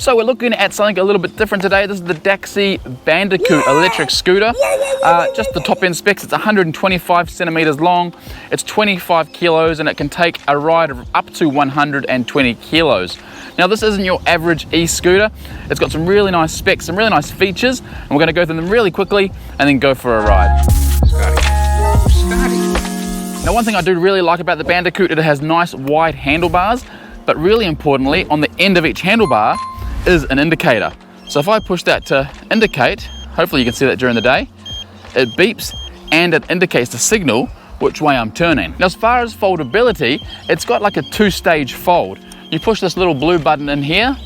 So we're looking at something a little bit different today. This is the Daxys Bandicoot Electric Scooter. Just the top end specs, it's 125 centimeters long, it's 25 kilos, and it can take a ride of up to 120 kilos. Now this isn't your average e-scooter. It's got some really nice specs, some really nice features, and we're gonna go through them really quickly and then go for a ride. Now one thing I do really like about the Bandicoot, it has nice wide handlebars, but really importantly, on the end of each handlebar is an indicator. So if I push that to indicate, hopefully you can see that during the day, it beeps and it indicates the signal which way I'm turning. Now as far as foldability, it's got like a two-stage fold. You push this little blue button in here,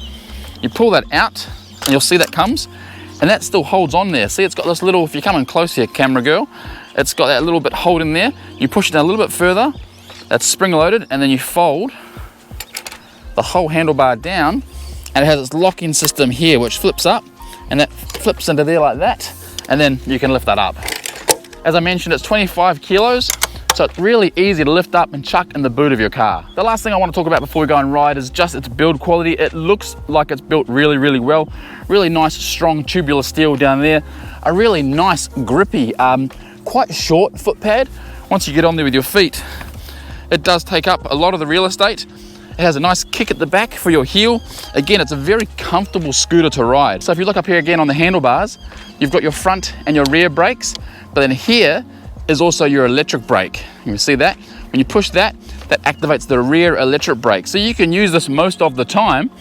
you pull that out, and you'll see that comes, and that still holds on there. See, it's got this little, if you come in close here, camera girl, it's got that little bit hold in there. You push it a little bit further, that's spring-loaded, and then you fold the whole handlebar down, and it has its locking system here which flips up, and that flips into there like that, and then you can lift that up. As I mentioned, it's 25 kilos, so it's really easy to lift up and chuck in the boot of your car. The last thing I want to talk about before we go and ride is just its build quality. It looks like it's built really, really well. Really nice, strong tubular steel down there. A really nice, grippy, quite short foot pad. Once you get on there with your feet, it does take up a lot of the real estate. It has a nice kick at the back for your heel. Again, it's a very comfortable scooter to ride. So if you look up here again on the handlebars, you've got your front and your rear brakes, but then here is also your electric brake. You can see that. When you push that, that activates the rear electric brake. So you can use this most of the time,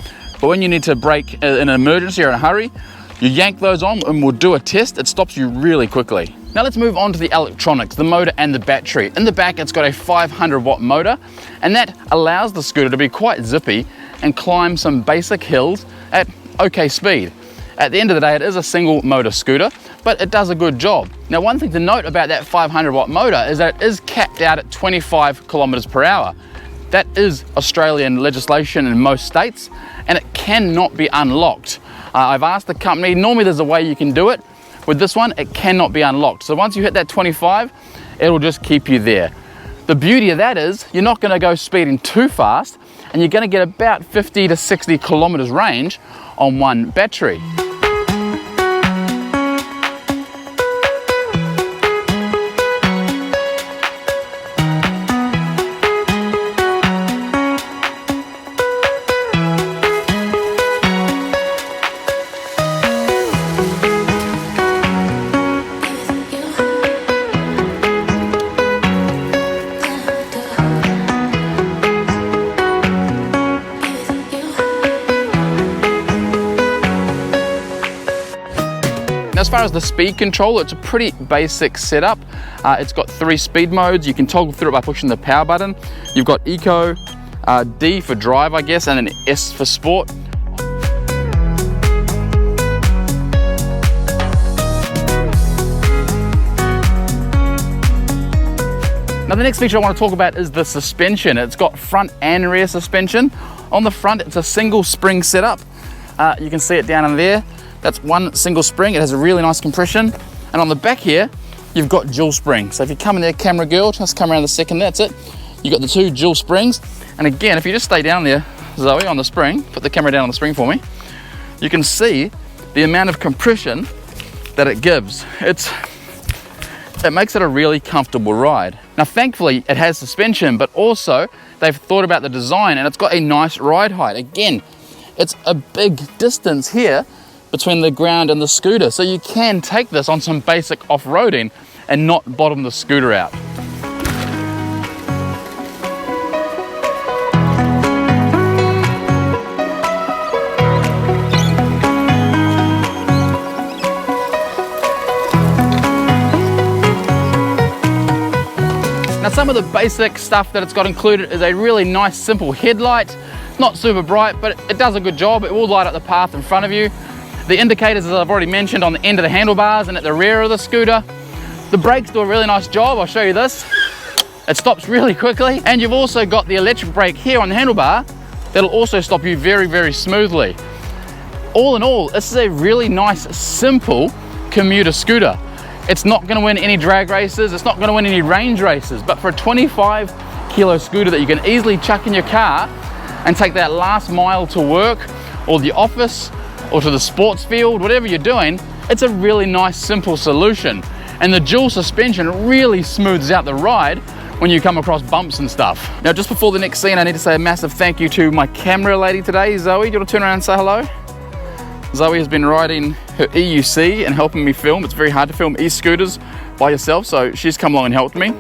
but when you need to brake in an emergency or in a hurry, you yank those on and we'll do a test. It stops you really quickly. Now let's move on to the electronics, the motor and the battery. In the back, it's got a 500 watt motor, and that allows the scooter to be quite zippy and climb some basic hills at okay speed. At the end of the day, it is a single motor scooter, but it does a good job. Now, one thing to note about that 500 watt motor is that it is capped out at 25 kilometers per hour. That is Australian legislation in most states, and it cannot be unlocked. I've asked the company, normally there's a way you can do it. With this one, it cannot be unlocked. So once you hit that 25, it'll just keep you there. The beauty of that is you're not gonna go speeding too fast, and you're gonna get about 50 to 60 kilometers range on one battery. As far as the speed control, it's a pretty basic setup. It's got 3 speed modes. You can toggle through it by pushing the power button. You've got Eco, D for drive, I guess, and then S for sport. Now the next feature I want to talk about is the suspension. It's got front and rear suspension. On the front, it's a single spring setup. You can see it down in there. That's one single spring. It has a really nice compression. And on the back here, you've got dual springs. So if you come in there, camera girl, just come around a second, that's it. You've got the 2 dual springs. And again, if you just stay down there, Zoe, on the spring, put the camera down on the spring for me, you can see the amount of compression that it gives. It makes it a really comfortable ride. Now, thankfully, it has suspension, but also they've thought about the design and it's got a nice ride height. Again, it's a big distance here between the ground and the scooter. So you can take this on some basic off-roading and not bottom the scooter out. Now some of the basic stuff that it's got included is a really nice simple headlight. Not super bright, but it does a good job. It will light up the path in front of you. The indicators, as I've already mentioned, on the end of the handlebars and at the rear of the scooter. The brakes do a really nice job. I'll show you this. It stops really quickly. And you've also got the electric brake here on the handlebar that'll also stop you very, very smoothly. All in all, this is a really nice, simple commuter scooter. It's not gonna win any drag races. It's not gonna win any range races, but for a 25 kilo scooter that you can easily chuck in your car and take that last mile to work or the office or to the sports field, whatever you're doing, it's a really nice, simple solution. And the dual suspension really smooths out the ride when you come across bumps and stuff. Now, just before the next scene, I need to say a massive thank you to my camera lady today, Zoe. Do you want to turn around and say hello? Zoe has been riding her EUC and helping me film. It's very hard to film e-scooters by yourself, so she's come along and helped me.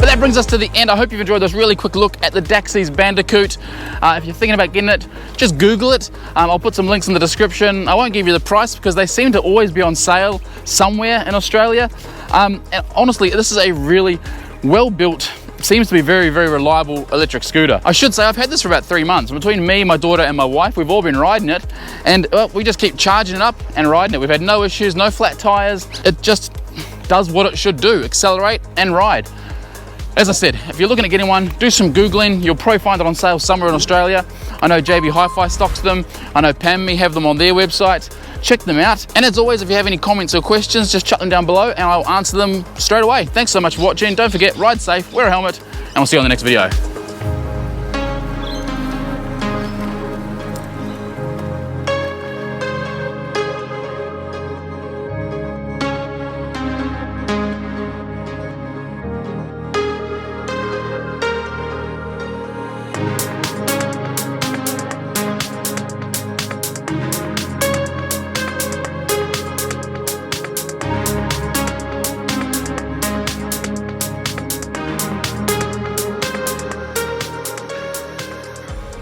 That brings us to the end. I hope you've enjoyed this really quick look at the Daxys Bandicoot. If you're thinking about getting it, just Google it. I'll put some links in the description. I won't give you the price because they seem to always be on sale somewhere in Australia. And honestly, this is a really well-built, seems to be very, very reliable electric scooter. I should say I've had this for about 3 months. Between me, my daughter and my wife, we've all been riding it, and well, we just keep charging it up and riding it. We've had no issues, no flat tires. It just does what it should do, accelerate and ride. As I said, if you're looking at getting one, do some Googling. You'll probably find it on sale somewhere in Australia. I know JB Hi-Fi stocks them. I know Pam and me have them on their website. Check them out. And as always, if you have any comments or questions, just chuck them down below and I'll answer them straight away. Thanks so much for watching. Don't forget, ride safe, wear a helmet, and we'll see you on the next video.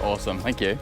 Awesome, thank you.